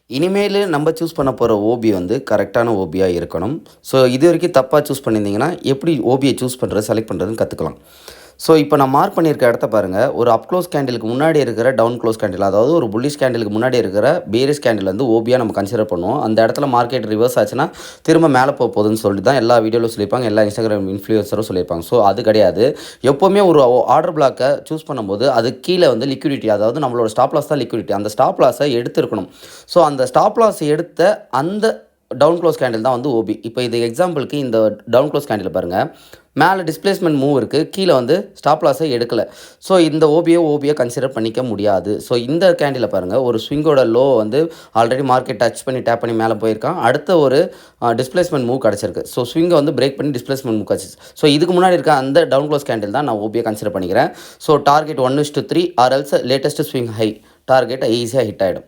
இனிமேல் நம்ம சூஸ் பண்ண போகிற ஓபி வந்து கரெக்டான ஓபியாக இருக்கணும். ஸோ இது வரைக்கும் தப்பாக சூஸ் பண்ணியிருந்தீங்கன்னா எப்படி ஓபியை சூஸ் பண்ணுறது செலக்ட் பண்ணுறதுன்னு கற்றுக்கலாம். ஸோ இப்போ நான் மார்க் பண்ணியிருக்க இடத்த பாருங்கள். ஒரு அப் க்ளோஸ் கேண்டிலுக்கு முன்னாடி இருக்கிற டவுன் க்ளோஸ் கேண்டில், அதாவது ஒரு புல்லிஷ் கேண்டிலுக்கு முன்னாடி இருக்கிற பேரிஷ் கேண்டில் வந்து ஓபியாக நம்ம கன்சிடர் பண்ணுவோம். அந்த இடத்துல மார்க்கெட் ரிவர்ஸ் ஆச்சுன்னா திரும்ப மேலே போகுதுன்னு சொல்லிட்டு தான் எல்லா வீடியோவில் சொல்லியிருப்பாங்க, எல்லா இன்ஸ்டாகிராம் இன்ஃப்ளூயன்சரும் சொல்லியிருப்பாங்க. ஸோ அது கிடையாது. எப்போவுமே ஒரு ஆர்டர் பிளாக்கை சூஸ் பண்ணும்போது அது கீழே வந்து லிக்விடிட்டி, அதாவது நம்மளோட ஸ்டாப் லாஸ் தான் லிக்விடிட்டி. அந்த ஸ்டாப் லாஸை எடுத்துருக்கணும். ஸோ அந்த ஸ்டாப் லாஸ் எடுத்த அந்த டவுன் க்ளோஸ் கேண்டில் தான் வந்து ஓபி. இப்போ இது எக்ஸாம்பிளுக்கு இந்த டவுன் க்ளோஸ் கேண்டில் பாருங்கள். மேலே டிஸ்பிளேஸ்மெண்ட் மூவ் இருக்குது, கீழே வந்து ஸ்டாப் லாஸை எடுக்கலை. ஸோ இந்த ஓபியை கன்சிடர் பண்ணிக்க முடியாது. ஸோ இந்த கேண்டில் பாருங்கள், ஒரு ஸ்விங்கோட லோ வந்து ஆல்ரெடி மார்க்கெட் டச் பண்ணி டேப் பண்ணி மேலே போயிருக்கான். அடுத்த ஒரு டிஸ்பிளேஸ்மெண்ட் மூவ் கிடச்சிருக்கு. ஸோ ஸ்விங்கை வந்து பிரேக் பண்ணி டிஸ்பிளேஸ்மெண்ட் மூவ் கிடச்சிச்சு. ஸோ இதுக்கு முன்னாடி இருக்க அந்த டவுன் க்ளோஸ் கேண்டில் தான் நான் ஓபியை கன்சிடர் பண்ணிக்கிறேன். So target 1:3 or else latest swing high target ஈஸியாக ஹிட் ஆகிடும்.